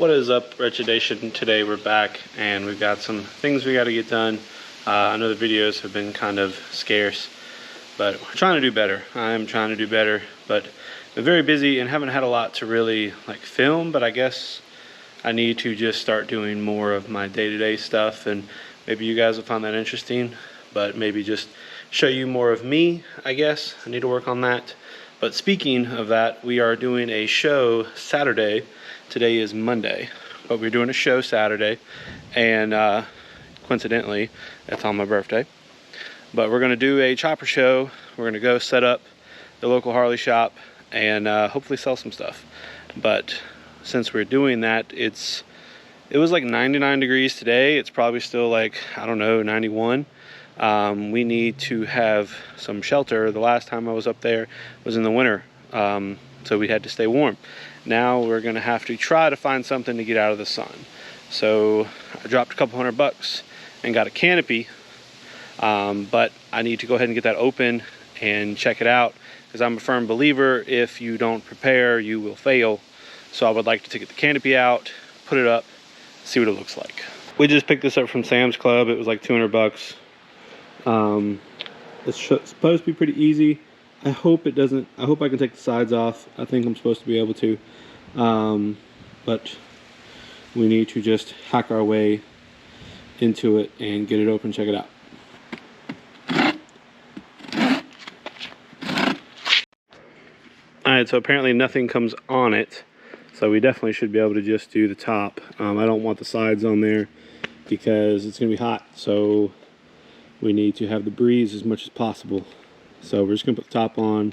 What is up, Wretched Nation? Today we're back and we've got some things we got to get done. I know the videos have been kind of scarce, but we're trying to do better. I'm trying to do better, but I'm very busy and haven't had a lot to really film, but I guess I need to just start doing more of my day-to-day stuff, and maybe you guys will find that interesting, but maybe just show you more of me, I guess. I need to work on that. But speaking of that, we are doing a show Saturday. Today is Monday, but we're doing a show Saturday, and coincidentally, that's on my birthday. But we're gonna do a chopper show. We're gonna go set up the local Harley shop and hopefully sell some stuff. But since we're doing that, it was like 99 degrees today. It's probably still like, I don't know, 91. We need to have some shelter. The last time I was up there was in the winter, so we had to stay warm. Now we're gonna have to try to find something to get out of the sun. So I dropped a couple $100 and got a Canopy, but I need to go ahead and get that open and check it out, because I'm a firm believer, if you don't prepare, you will fail. So I would like to get the Canopy out, put it up, see what it looks like. We just picked this up from Sam's Club. It was like $200. It's supposed to be pretty easy. I hope it doesn't. I hope I can take the sides off. I think I'm supposed to be able to, but we need to just hack our way into it and get it open, check it out. Alright, so apparently nothing comes on it, so we definitely should be able to just do the top. I don't want the sides on there because it's gonna be hot, so we need to have the breeze as much as possible. So we're just gonna put the top on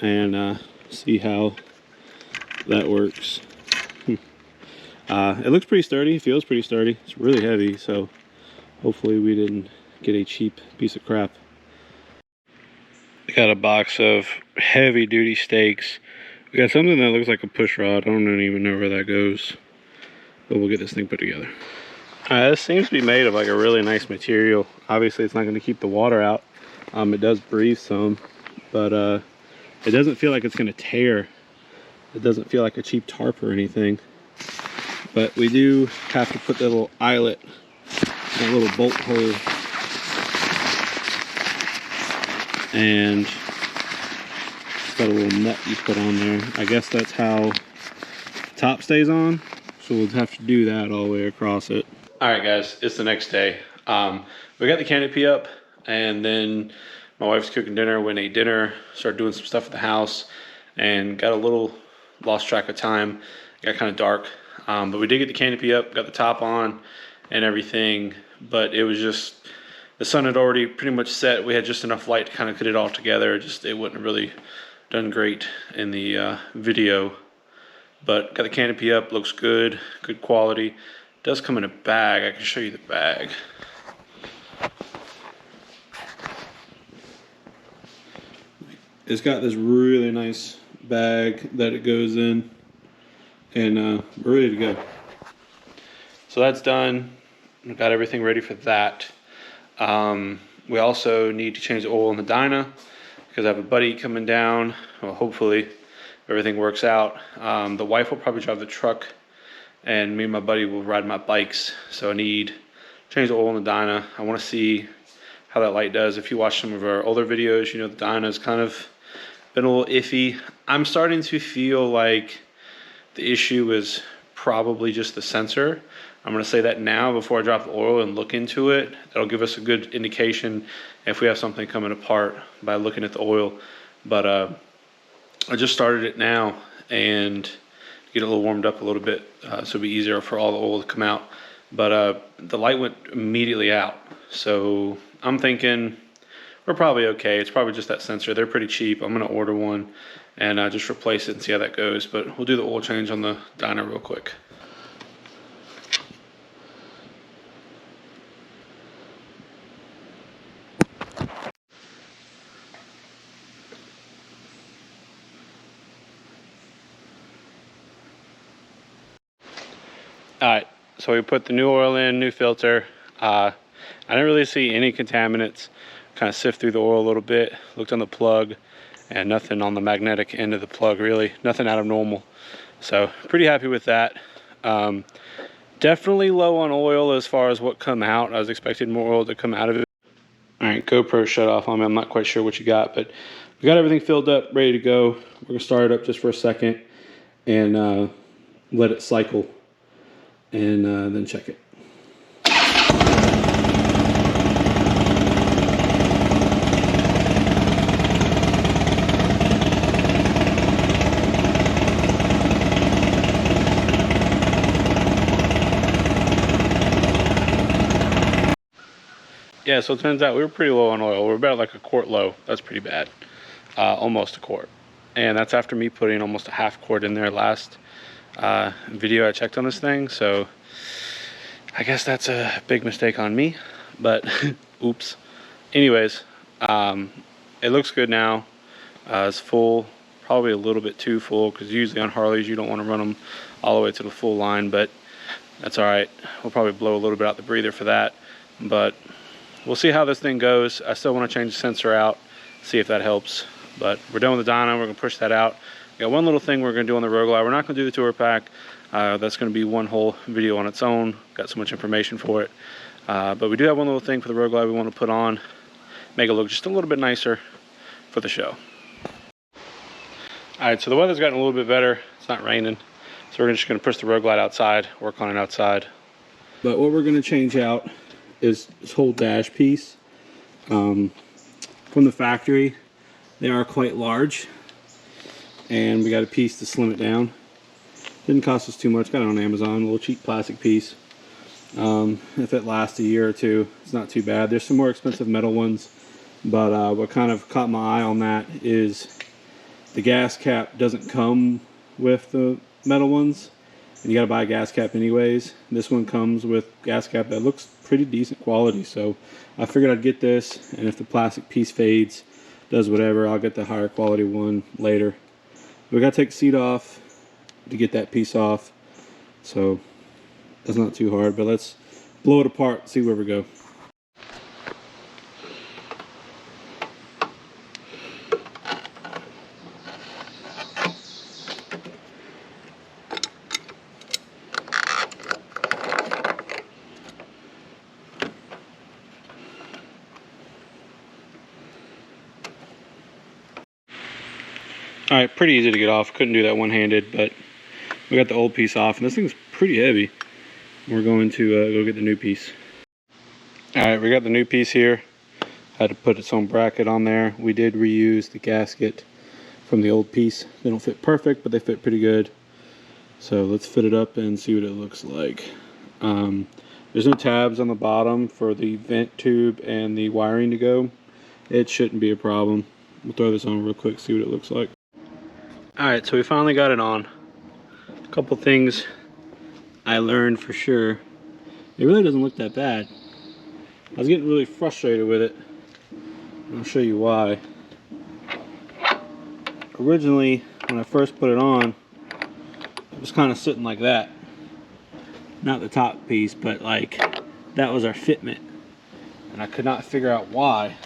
and see how that works. It looks pretty sturdy, it feels pretty sturdy. It's really heavy, so hopefully we didn't get a cheap piece of crap. We got a box of heavy duty stakes. We got something that looks like a push rod. I don't even know where that goes, but we'll get this thing put together. This seems to be made of like a really nice material. Obviously it's not going to keep the water out. It does breathe some, but it doesn't feel like it's going to tear. It doesn't feel like a cheap tarp or anything. But we do have to put that little eyelet, that little bolt hole, and it's got a little nut you put on there. I guess that's how the top stays on. So we'll have to do that all the way across it. All right, guys, it's the next day. We got the Canopy up, and then my wife's cooking dinner. Went and ate dinner, started doing some stuff at the house, and got a little lost track of time. It got kind of dark, but we did get the Canopy up, got the top on and everything, but it was just, the sun had already pretty much set. We had just enough light to kind of get it all together. It wouldn't have really done great in the video, but got the Canopy up, looks good, good quality. It does come in a bag. I can show you the bag. It's got this really nice bag that it goes in, and we're ready to go. So that's done. We've got everything ready for that. We also need to change the oil in the Dyna, because I have a buddy coming down. Well, hopefully everything works out. The wife will probably drive the truck, and me and my buddy will ride my bikes. So I need to change the oil in the Dyna. I want to see how that light does. If you watch some of our older videos, you know the Dyna's kind of been a little iffy. I'm starting to feel like the issue is probably just the sensor. I'm going to say that now before I drop the oil and look into it. That'll give us a good indication if we have something coming apart by looking at the oil. But I just started it now and get it a little warmed up a little bit, so it'll be easier for all the oil to come out. But the light went immediately out, so I'm thinking we're probably okay. It's probably just that sensor. They're pretty cheap. I'm going to order one and just replace it and see how that goes. But we'll do the oil change on the Dyna real quick. Alright, so we put the new oil in, new filter. I didn't really see any contaminants. Kind of sift through the oil a little bit, looked on the plug, and nothing on the magnetic end of the plug really, nothing out of normal. So pretty happy with that. Definitely low on oil as far as what come out. I was expecting more oil to come out of it. All right, GoPro shut off on me. I'm not quite sure what you got, but we got everything filled up, ready to go. We're gonna start it up just for a second and let it cycle, and then check it. Yeah, so it turns out we were pretty low on oil. We're about like a quart low. That's pretty bad. Almost a quart. And that's after me putting almost a half quart in there last video I checked on this thing. So I guess that's a big mistake on me, but oops. Anyways, it looks good now. It's full, probably a little bit too full, because usually on Harleys you don't want to run them all the way to the full line, but that's all right. We'll probably blow a little bit out the breather for that, but we'll see how this thing goes. I still want to change the sensor out, see if that helps. But we're done with the dyno. We're going to push that out. We got one little thing we're going to do on the Road Glide. We're not going to do the tour pack. That's going to be one whole video on its own. Got so much information for it. But we do have one little thing for the Road Glide we want to put on. Make it look just a little bit nicer for the show. Alright, so the weather's gotten a little bit better. It's not raining. So we're just going to push the Road Glide outside, work on it outside. But what we're going to change out is this whole dash piece. From the factory, they are quite large, and we got a piece to slim it down. Didn't cost us too much. Got it on Amazon, a little cheap plastic piece. If it lasts a year or two, it's not too bad. There's some more expensive metal ones, but what kind of caught my eye on that is the gas cap doesn't come with the metal ones, and you gotta buy a gas cap anyways. This one comes with gas cap that looks pretty decent quality, so I figured I'd get this, and if the plastic piece fades, does whatever, I'll get the higher quality one later. We gotta take the seat off to get that piece off, so that's not too hard, but let's blow it apart, see where we go. Alright, pretty easy to get off. Couldn't do that one-handed, but we got the old piece off, and this thing's pretty heavy. We're going to go get the new piece. Alright, we got the new piece here. Had to put its own bracket on there. We did reuse the gasket from the old piece. They don't fit perfect, but they fit pretty good. So let's fit it up and see what it looks like. There's no tabs on the bottom for the vent tube and the wiring to go. It shouldn't be a problem. We'll throw this on real quick, see what it looks like. Alright, so we finally got it on. A couple things I learned for sure. It really doesn't look that bad. I was getting really frustrated with it. I'll show you why. Originally, when I first put it on, it was kind of sitting like that. Not the top piece, but like that was our fitment. And I could not figure out why.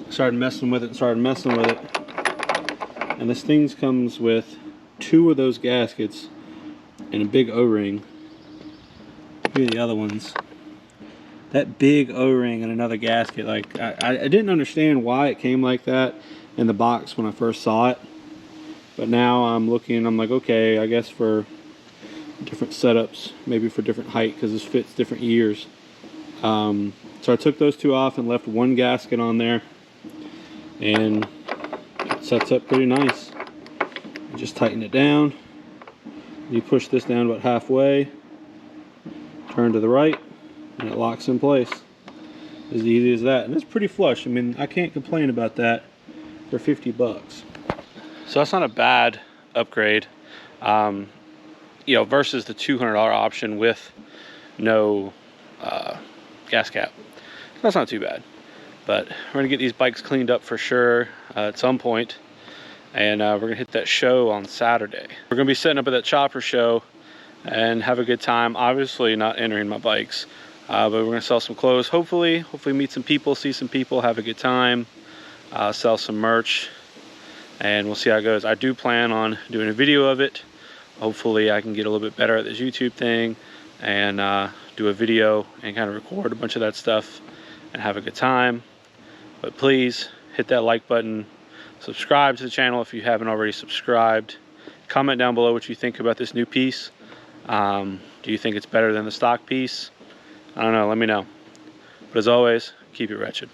I started messing with it. And this thing comes with 2 of those gaskets and a big O-ring. Here are the other ones. That big O-ring and another gasket, like I didn't understand why it came like that in the box when I first saw it. But now I'm looking, I'm like, okay, I guess for different setups, maybe for different height, because this fits different years. So I took those 2 off and left 1 gasket on there, and it sets up pretty nice. You just tighten it down. You push this down about halfway, turn to the right, and it locks in place. As easy as that. And it's pretty flush. I mean, I can't complain about that for 50 bucks. So that's not a bad upgrade. You know, versus the $200 option with no gas cap. That's not too bad. But we're gonna get these bikes cleaned up for sure at some point, and we're gonna hit that show on Saturday. We're gonna be setting up at that chopper show and have a good time. Obviously not entering my bikes, but we're gonna sell some clothes. Hopefully meet some people, see some people, have a good time, sell some merch, and we'll see how it goes. I do plan on doing a video of it Hopefully I can get a little bit better at this YouTube thing and do a video and kind of record a bunch of that stuff and have a good time. But please hit that like button, subscribe to the channel if you haven't already subscribed. Comment down below what you think about this new piece. Do you think it's better than the stock piece? I don't know, let me know. But as always, keep it wretched.